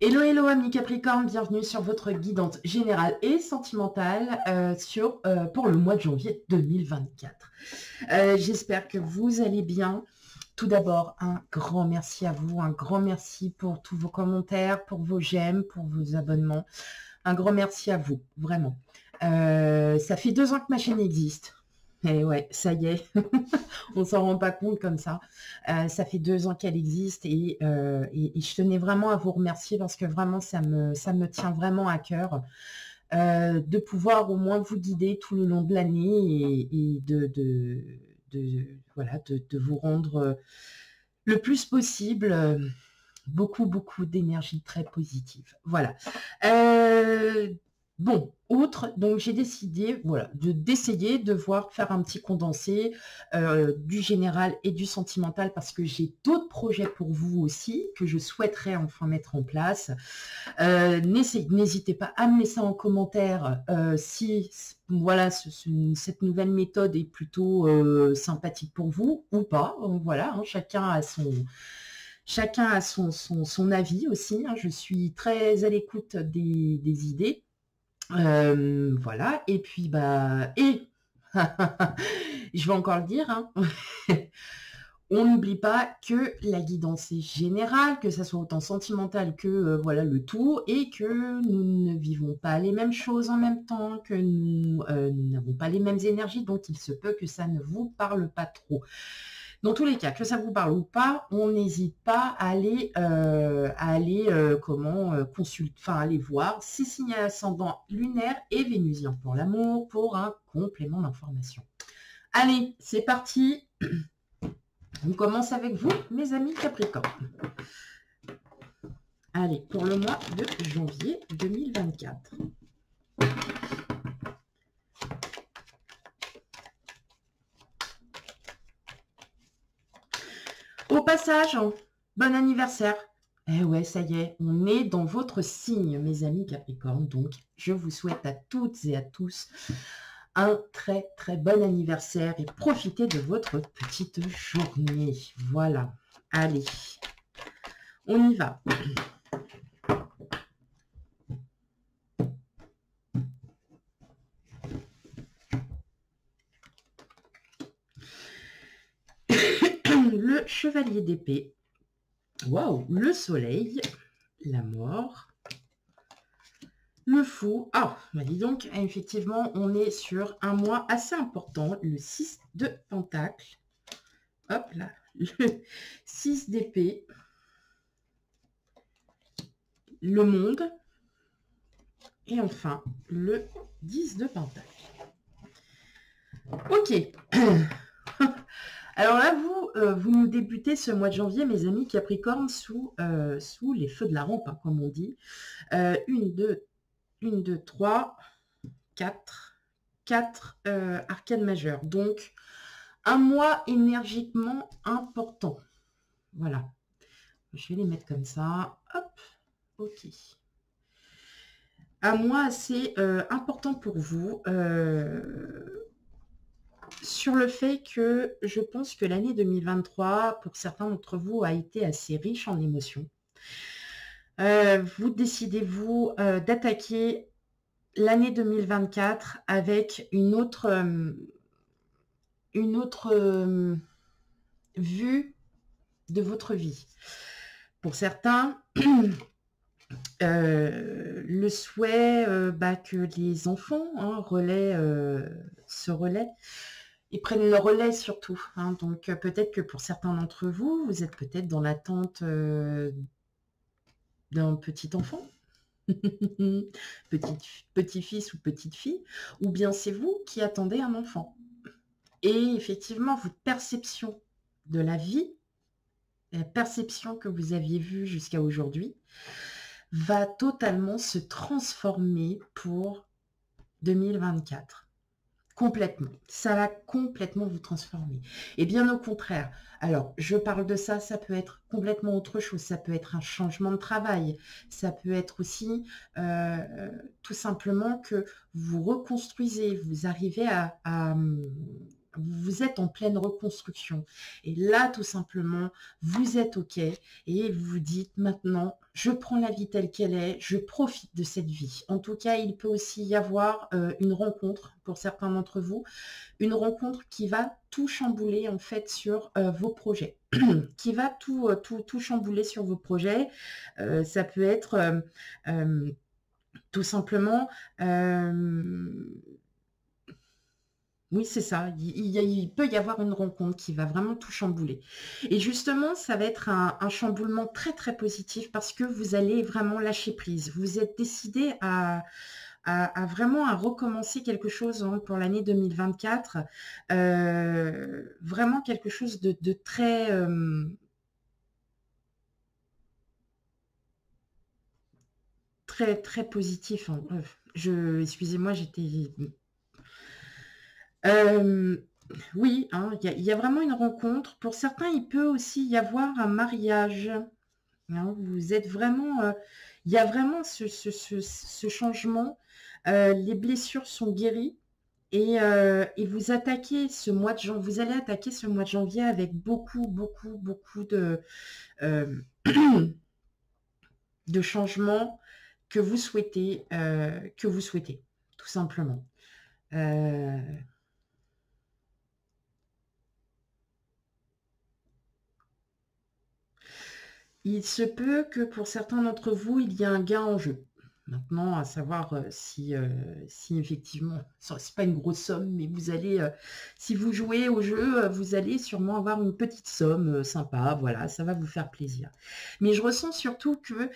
Hello, hello, amis Capricorne, bienvenue sur votre guidance générale et sentimentale pour le mois de janvier 2024. J'espère que vous allez bien. Tout d'abord, un grand merci à vous, un grand merci pour tous vos commentaires, pour vos j'aime, pour vos abonnements. Un grand merci à vous, vraiment. Ça fait 2 ans que ma chaîne existe. Et ouais, ça y est, on s'en rend pas compte comme ça. Ça fait 2 ans qu'elle existe et je tenais vraiment à vous remercier parce que vraiment ça me tient vraiment à cœur de pouvoir au moins vous guider tout le long de l'année et voilà, de vous rendre le plus possible beaucoup d'énergie très positive. Voilà. Bon, autre, donc j'ai décidé, voilà, d'essayer de faire un petit condensé du général et du sentimental parce que j'ai d'autres projets pour vous aussi que je souhaiterais enfin mettre en place. N'hésitez pas à me laisser en commentaire si voilà cette nouvelle méthode est plutôt sympathique pour vous ou pas. Voilà, hein, chacun a son avis aussi. Hein. Je suis très à l'écoute des idées. Voilà. Et puis, je vais encore le dire, hein. On n'oublie pas que la guidance est générale, que ça soit autant sentimental que voilà le tout, et que nous ne vivons pas les mêmes choses en même temps, que nous n'avons pas les mêmes énergies, donc il se peut que ça ne vous parle pas trop. Dans tous les cas, que ça vous parle ou pas, on n'hésite pas à aller, aller voir ces signes ascendants lunaires et vénusiens pour l'amour, pour un complément d'information. Allez, c'est parti. On commence avec vous, mes amis Capricorne. Allez, pour le mois de janvier 2024. Au passage, bon anniversaire. Eh ouais, ça y est, on est dans votre signe, mes amis Capricorne. Donc, je vous souhaite à toutes et à tous un très très bon anniversaire et profitez de votre petite journée. Voilà. Allez, on y va. Le chevalier d'épée. Waouh, le soleil, la mort, le fou. Ah, bah dis donc, effectivement, on est sur un mois assez important, le 6 de Pentacle. Hop là, le 6 d'épée, le monde, et enfin, le 10 de Pentacle. Ok. Alors là, vous nous débutez ce mois de janvier, mes amis Capricorne, sous les feux de la rampe, hein, comme on dit. 1, 2, 3, 4 arcanes majeures. Donc, un mois énergiquement important. Voilà. Je vais les mettre comme ça. Hop. Ok. Un mois assez important pour vous. Sur le fait que je pense que l'année 2023, pour certains d'entre vous, a été assez riche en émotions. Vous décidez-vous d'attaquer l'année 2024 avec une autre vue de votre vie. Pour certains, le souhait que les enfants se relaient et prennent le relais surtout. Hein. Donc peut-être que pour certains d'entre vous, vous êtes peut-être dans l'attente d'un petit enfant. Petit-fils ou petite-fille, ou bien c'est vous qui attendez un enfant. Et effectivement, votre perception de la vie, la perception que vous aviez vue jusqu'à aujourd'hui, va totalement se transformer pour 2024. Complètement. Ça va complètement vous transformer. Et bien au contraire. Alors, je parle de ça, ça peut être complètement autre chose. Ça peut être un changement de travail. Ça peut être aussi tout simplement que vous reconstruisez. Vous arrivez à vous êtes en pleine reconstruction. Et là, tout simplement, vous êtes OK et vous vous dites maintenant, je prends la vie telle qu'elle est, je profite de cette vie. En tout cas, il peut aussi y avoir une rencontre pour certains d'entre vous, une rencontre qui va tout chambouler en fait sur vos projets, qui va tout chambouler sur vos projets. Ça peut être tout simplement... oui, c'est ça. Il peut y avoir une rencontre qui va vraiment tout chambouler. Et justement, ça va être un chamboulement très, très positif parce que vous allez vraiment lâcher prise. Vous êtes décidé à vraiment à recommencer quelque chose pour l'année 2024. Vraiment quelque chose de très... très, très positif. Excusez-moi, j'étais... oui, hein, il y a vraiment une rencontre. Pour certains, il peut aussi y avoir un mariage. Hein, vous êtes vraiment... il y a vraiment ce changement. Les blessures sont guéries. Et vous attaquez ce mois de janvier, vous allez attaquer ce mois de janvier avec beaucoup, beaucoup, beaucoup euh, de changements que vous souhaitez, tout simplement. Il se peut que pour certains d'entre vous, il y ait un gain en jeu. Maintenant, à savoir si effectivement, c'est pas une grosse somme, mais vous allez, si vous jouez au jeu, vous allez sûrement avoir une petite somme sympa, voilà, ça va vous faire plaisir. Mais je ressens surtout que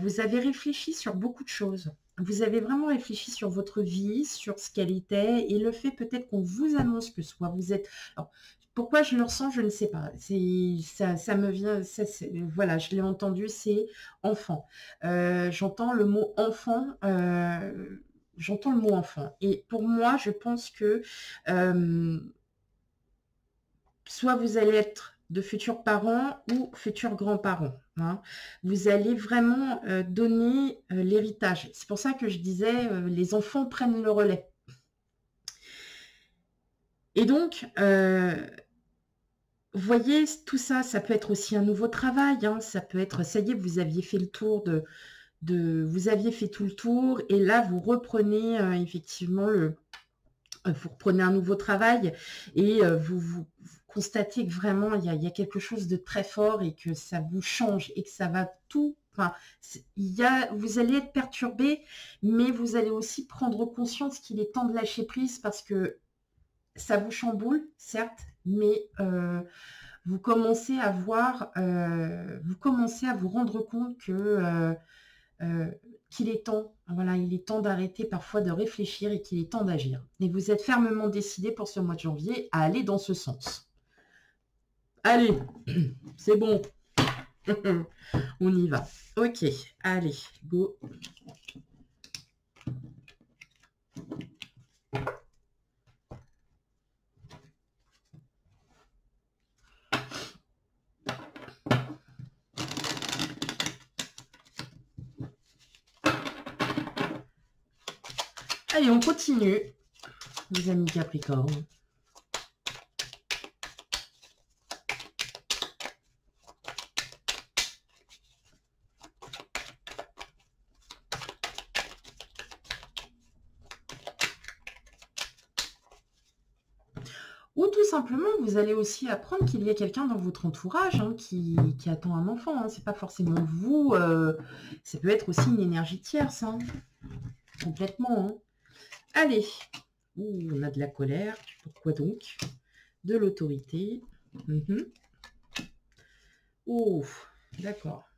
vous avez réfléchi sur beaucoup de choses. Vous avez vraiment réfléchi sur votre vie, sur ce qu'elle était, et le fait peut-être qu'on vous annonce que soit vous êtes... Alors, pourquoi je le ressens, je ne sais pas. Ça me vient, voilà, je l'ai entendu, c'est enfant. J'entends le mot enfant, j'entends le mot enfant. Et pour moi, je pense que soit vous allez être de futurs parents ou futurs grands-parents. Hein. Vous allez vraiment donner l'héritage. C'est pour ça que je disais, les enfants prennent le relais. Et donc, vous voyez, tout ça, ça peut être aussi un nouveau travail. Hein, ça peut être, ça y est, vous aviez fait le tour vous aviez fait tout le tour et là, vous reprenez effectivement vous reprenez un nouveau travail et vous constatez que vraiment, il y a quelque chose de très fort et que ça vous change et que ça va tout... Enfin, vous allez être perturbé, mais vous allez aussi prendre conscience qu'il est temps de lâcher prise parce que ça vous chamboule, certes, mais vous commencez à voir, vous commencez à vous rendre compte que qu'il est temps, voilà, il est temps d'arrêter parfois de réfléchir et qu'il est temps d'agir. Et vous êtes fermement décidé pour ce mois de janvier à aller dans ce sens. Allez, c'est bon. On y va. Ok, allez, go. Allez, on continue, les amis Capricorne. Ou tout simplement, vous allez aussi apprendre qu'il y a quelqu'un dans votre entourage hein, qui attend un enfant. Hein. C'est pas forcément vous. Ça peut être aussi une énergie tierce. Hein. Complètement. Hein. Allez. Ouh, on a de la colère. Pourquoi donc? De l'autorité. Oh, d'accord.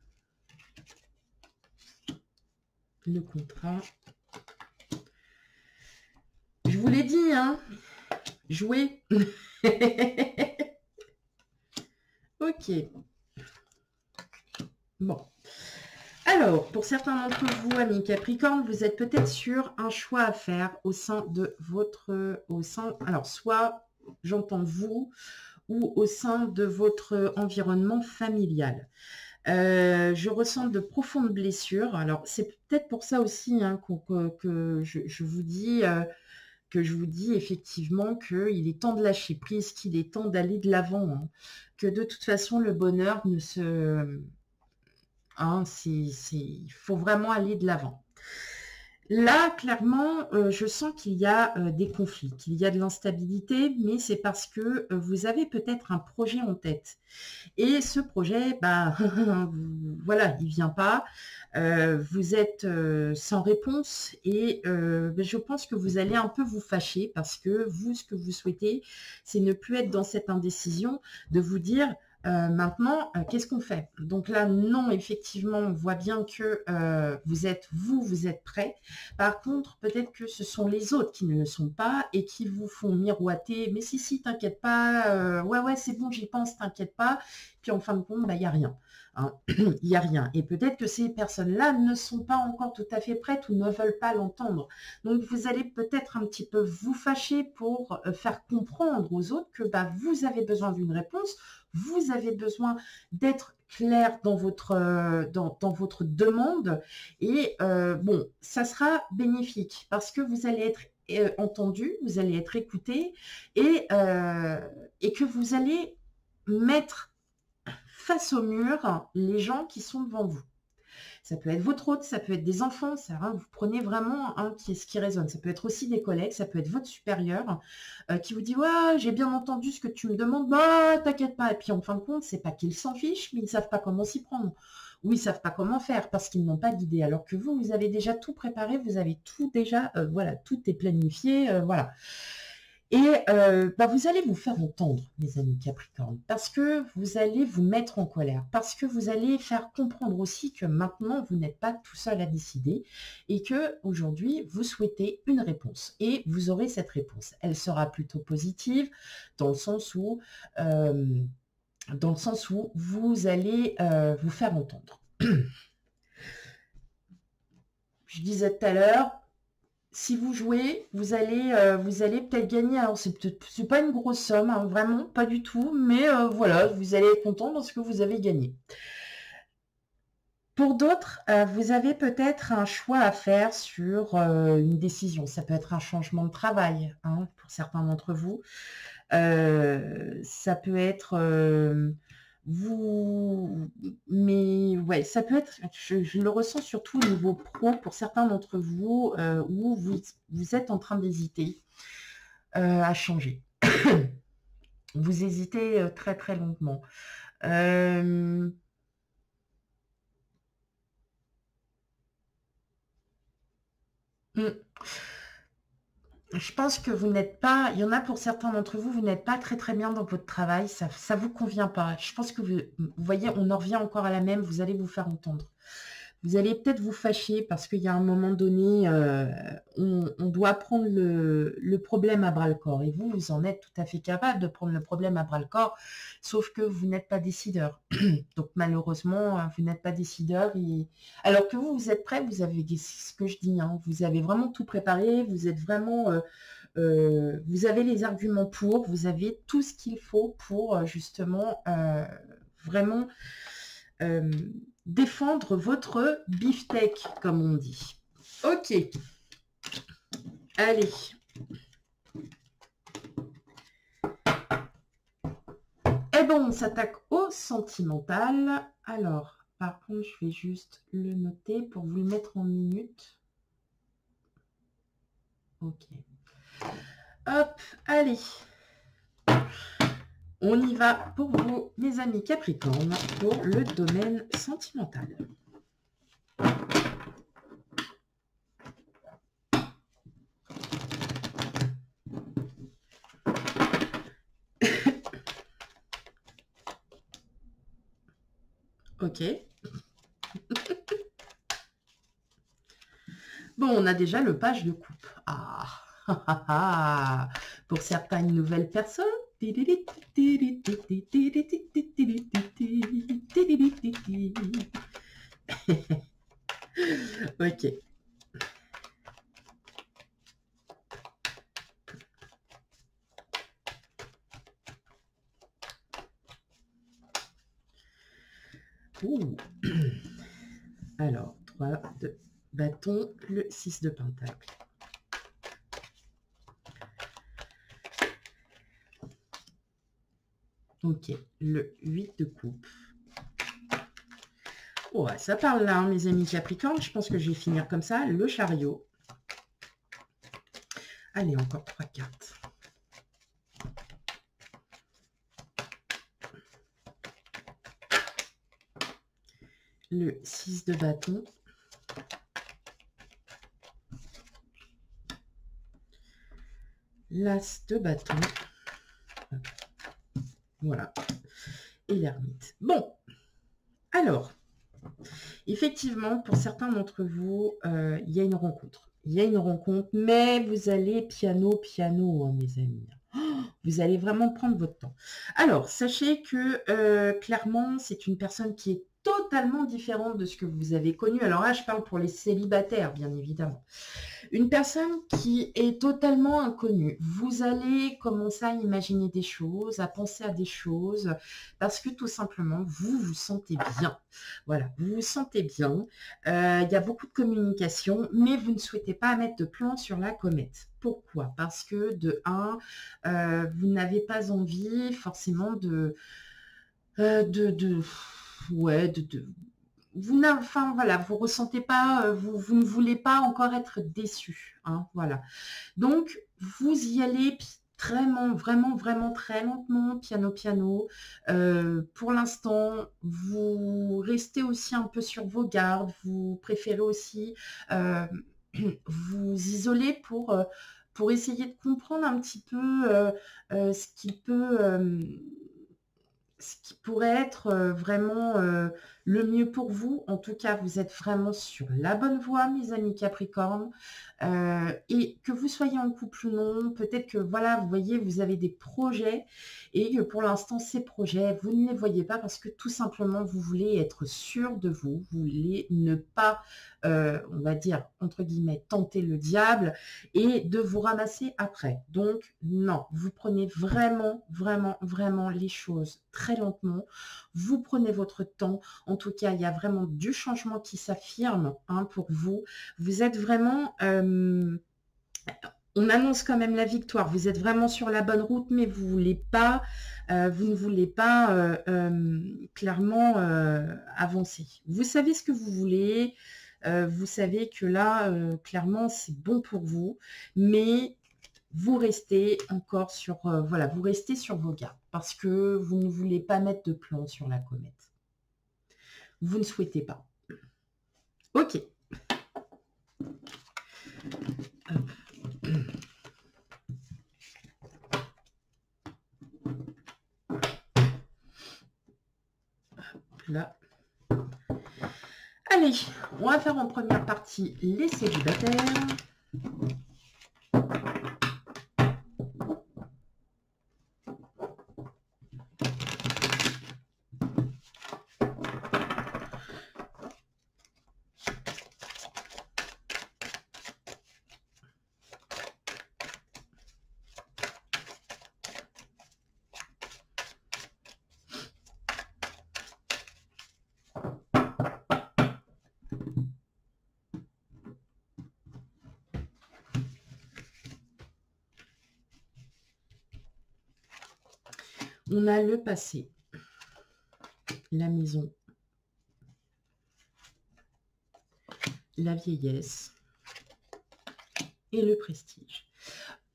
Le contrat. Je vous l'ai dit, hein. Jouer. Ok. Bon. Alors, pour certains d'entre vous, amis Capricorne, vous êtes peut-être sur un choix à faire au sein de votre... alors, soit, j'entends vous, ou au sein de votre environnement familial. Je ressens de profondes blessures. Alors, c'est peut-être pour ça aussi hein, que je vous dis... que je vous dis effectivement qu'il est temps de lâcher prise, qu'il est temps d'aller de l'avant, hein, que de toute façon le bonheur ne se... Hein, il faut vraiment aller de l'avant. Là, clairement, je sens qu'il y a des conflits, qu'il y a de l'instabilité, mais c'est parce que vous avez peut-être un projet en tête. Et ce projet, bah, voilà, il vient pas. Vous êtes sans réponse et je pense que vous allez un peu vous fâcher parce que vous, ce que vous souhaitez, c'est ne plus être dans cette indécision, de vous dire maintenant, qu'est-ce qu'on fait? Donc là, non, effectivement, on voit bien que vous êtes prêt. Par contre, peut-être que ce sont les autres qui ne le sont pas et qui vous font miroiter. Mais si, t'inquiète pas, ouais, c'est bon, j'y pense, t'inquiète pas. Puis en fin de compte, bah, il n'y a rien. Hein. Il n'y a rien. Et peut-être que ces personnes-là ne sont pas encore tout à fait prêtes ou ne veulent pas l'entendre. Donc, vous allez peut-être un petit peu vous fâcher pour faire comprendre aux autres que bah, vous avez besoin d'une réponse. Vous avez besoin d'être clair dans votre, dans votre demande et bon, ça sera bénéfique parce que vous allez être entendu, vous allez être écouté et que vous allez mettre face au mur les gens qui sont devant vous. Ça peut être votre hôte, ça peut être des enfants, ça, hein, vous prenez vraiment ce qui résonne. Ça peut être aussi des collègues, ça peut être votre supérieur qui vous dit « Ouais, j'ai bien entendu ce que tu me demandes, bah t'inquiète pas ». Et puis en fin de compte, c'est pas qu'ils s'en fichent, mais ils ne savent pas comment s'y prendre. Ou ils ne savent pas comment faire parce qu'ils n'ont pas d'idée. Alors que vous, vous avez déjà tout préparé, vous avez tout déjà, voilà, tout est planifié, voilà. Et bah, vous allez vous faire entendre, mes amis Capricorne, parce que vous allez vous mettre en colère, parce que vous allez faire comprendre aussi que maintenant, vous n'êtes pas tout seul à décider et que aujourd'hui vous souhaitez une réponse. Et vous aurez cette réponse. Elle sera plutôt positive dans le sens où, vous allez vous faire entendre. Je disais tout à l'heure, si vous jouez, vous allez peut-être gagner. Alors, c'est pas une grosse somme, hein, vraiment, pas du tout. Mais voilà, vous allez être content parce que vous avez gagné. Pour d'autres, vous avez peut-être un choix à faire sur une décision. Ça peut être un changement de travail, hein, pour certains d'entre vous. Ça peut être... mais ouais, ça peut être, je le ressens surtout au niveau pro pour certains d'entre vous, où vous êtes en train d'hésiter à changer. Vous hésitez très très longuement. Je pense que vous n'êtes pas, il y en a pour certains d'entre vous, vous n'êtes pas très très bien dans votre travail, ça vous convient pas. Je pense que vous voyez, on en revient encore à la même, vous allez vous faire entendre. Vous allez peut-être vous fâcher parce qu'il y a un moment donné, on doit prendre le problème à bras-le-corps. Et vous, vous en êtes tout à fait capable de prendre le problème à bras-le-corps, sauf que vous n'êtes pas décideur. Donc malheureusement, vous n'êtes pas décideur. Alors que vous êtes prêt, vous avez ce que je dis, hein, vous avez vraiment tout préparé, vous êtes vraiment... vous avez les arguments pour, vous avez tout ce qu'il faut pour justement vraiment... défendre votre beefsteak, comme on dit. Ok. Allez. Eh ben, on s'attaque au sentimental. Alors, par contre, je vais juste le noter pour vous le mettre en minutes. Ok. Hop, allez. On y va pour vous, mes amis Capricorne, pour le domaine sentimental. Ok. Bon, on a déjà le page de coupe. Ah, pour certaines nouvelles personnes. Ok. Ouh. Alors, 3 de bâton, le 6 de pentacle. Ok, le 8 de coupe. Ouais, ça parle là, hein, mes amis Capricorne. Je pense que je vais finir comme ça. Le chariot. Allez, encore 3 cartes. Le 6 de bâton. L'as de bâton. Voilà. Et l'ermite. Bon. Alors, effectivement, pour certains d'entre vous, il y a une rencontre. Il y a une rencontre, mais vous allez piano, hein, mes amis. Vous allez vraiment prendre votre temps. Alors, sachez que clairement, c'est une personne qui est totalement différente de ce que vous avez connu. Alors là, je parle pour les célibataires, bien évidemment. Une personne qui est totalement inconnue. Vous allez commencer à imaginer des choses, à penser à des choses, parce que tout simplement, vous vous sentez bien. Voilà, vous vous sentez bien. Il y a beaucoup de communication, mais vous ne souhaitez pas mettre de plan sur la comète. Pourquoi? Parce que de un, vous n'avez pas envie forcément enfin voilà, vous ressentez pas, vous ne voulez pas encore être déçu, hein, voilà. Donc vous y allez vraiment très lentement, piano. Pour l'instant, vous restez aussi un peu sur vos gardes, vous préférez aussi vous isoler pour essayer de comprendre un petit peu ce qui peut ce qui pourrait être vraiment le mieux pour vous. En tout cas, vous êtes vraiment sur la bonne voie, mes amis Capricorne. Et que vous soyez en couple ou non, peut-être que, voilà, vous voyez, vous avez des projets et que pour l'instant, ces projets, vous ne les voyez pas parce que tout simplement, vous voulez être sûr de vous. Vous voulez ne pas, on va dire, entre guillemets, tenter le diable et de vous ramasser après. Donc, non, vous prenez vraiment les choses très lentement. Vous prenez votre temps. En tout cas, il y a vraiment du changement qui s'affirme, hein, pour vous. Vous êtes vraiment... on annonce quand même la victoire. Vous êtes vraiment sur la bonne route, mais vous voulez pas, vous ne voulez pas clairement avancer. Vous savez ce que vous voulez. Vous savez que là, clairement, c'est bon pour vous, mais vous restez encore sur, voilà, vous restez sur vos gardes parce que vous ne voulez pas mettre de plan sur la comète. Vous ne souhaitez pas. Ok. Là. Allez, on va faire en première partie les célibataires. On a le passé, la maison, la vieillesse et le prestige.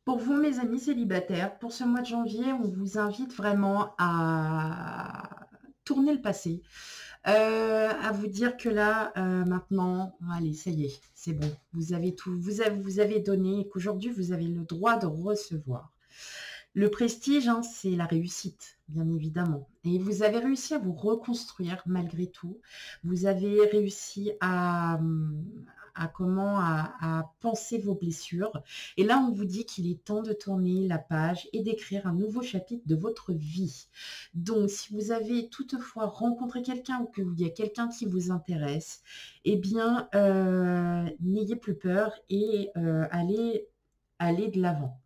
Pour vous, mes amis célibataires, pour ce mois de janvier, on vous invite vraiment à tourner le passé, à vous dire que là, maintenant, allez, ça y est, c'est bon. Vous avez tout, vous avez donné et qu'aujourd'hui, vous avez le droit de recevoir. Le prestige, hein, c'est la réussite, bien évidemment. Et vous avez réussi à vous reconstruire malgré tout. Vous avez réussi à penser vos blessures. Et là, on vous dit qu'il est temps de tourner la page et d'écrire un nouveau chapitre de votre vie. Donc, si vous avez toutefois rencontré quelqu'un ou qu'il y a quelqu'un qui vous intéresse, eh bien, n'ayez plus peur et allez de l'avant.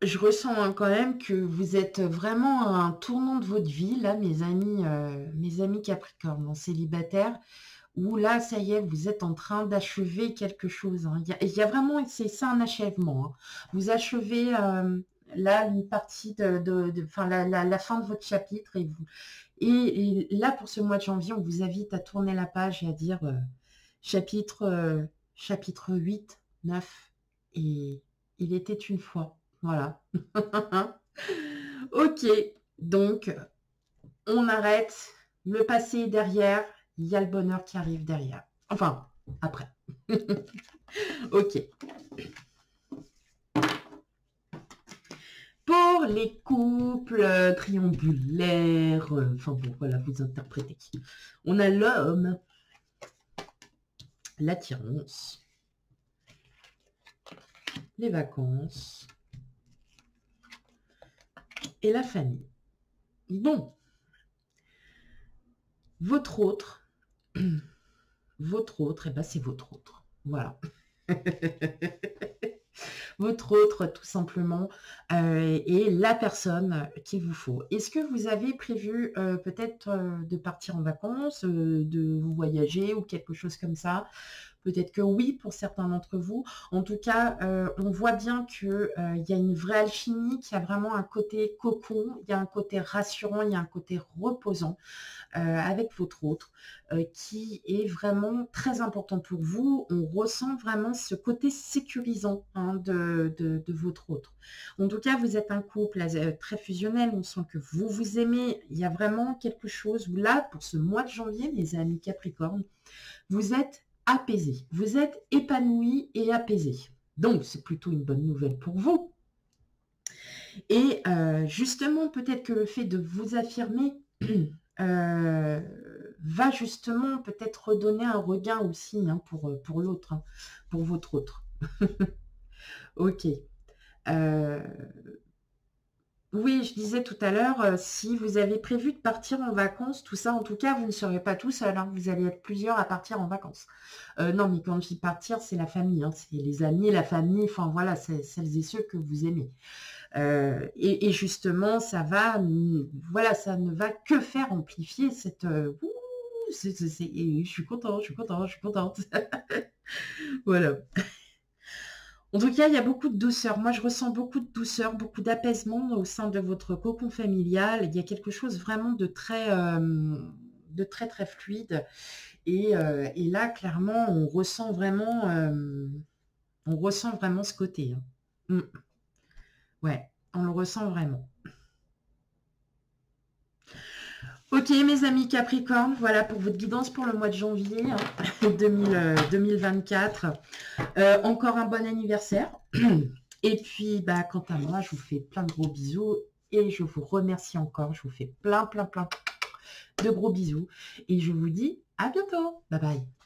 Je ressens quand même que vous êtes vraiment à un tournant de votre vie, là, mes amis Capricorne, en célibataire, où là, ça y est, vous êtes en train d'achever quelque chose, hein. Il y a vraiment, c'est un achèvement, hein. Vous achevez là, une partie enfin, la fin de votre chapitre. Et là, pour ce mois de janvier, on vous invite à tourner la page et à dire chapitre 8, 9, et il était une fois. Voilà. Ok, donc on arrête. Le passé est derrière. Il y a le bonheur qui arrive derrière. Enfin, après. Ok. Pour les couples triangulaires, enfin bon, voilà, vous interprétez. On a l'homme, l'attirance, les vacances et la famille. Bon, votre autre, eh ben c'est votre autre. Voilà. Votre autre, tout simplement, est la personne qu'il vous faut. Est-ce que vous avez prévu peut-être de partir en vacances, de vous voyager ou quelque chose comme ça? Peut-être que oui, pour certains d'entre vous. En tout cas, on voit bien qu'il y a une vraie alchimie, qu'il y a vraiment un côté cocon, il y a un côté rassurant, il y a un côté reposant avec votre autre, qui est vraiment très important pour vous. On ressent vraiment ce côté sécurisant de votre autre. En tout cas, vous êtes un couple très fusionnel, on sent que vous vous aimez. Il y a vraiment quelque chose où là, pour ce mois de janvier, les amis Capricorne, vous êtes apaisés, vous êtes épanouis et apaisés. Donc, c'est plutôt une bonne nouvelle pour vous. Et justement, peut-être que le fait de vous affirmer va justement peut-être redonner un regain aussi pour l'autre, pour votre autre. Ok. Oui, je disais tout à l'heure, si vous avez prévu de partir en vacances, tout ça, en tout cas, vous ne serez pas tout seul, vous allez être plusieurs à partir en vacances. Non, mais quand je dis partir, c'est la famille, c'est les amis, la famille, enfin voilà, c'est celles et ceux que vous aimez. Et justement, ça va, voilà, ça ne va que faire amplifier cette... et je suis contente, je suis contente, je suis contente. Voilà. En tout cas, il y a beaucoup de douceur. Moi, je ressens beaucoup de douceur, beaucoup d'apaisement au sein de votre cocon familial. Il y a quelque chose vraiment de très, très fluide. Et là, clairement, on ressent vraiment ce côté. Ouais, on le ressent vraiment. Ok, mes amis Capricorne, voilà pour votre guidance pour le mois de janvier 2024. Encore un bon anniversaire. Et puis, quant à moi, je vous fais plein de gros bisous et je vous remercie encore. Je vous fais plein de gros bisous et je vous dis à bientôt. Bye bye.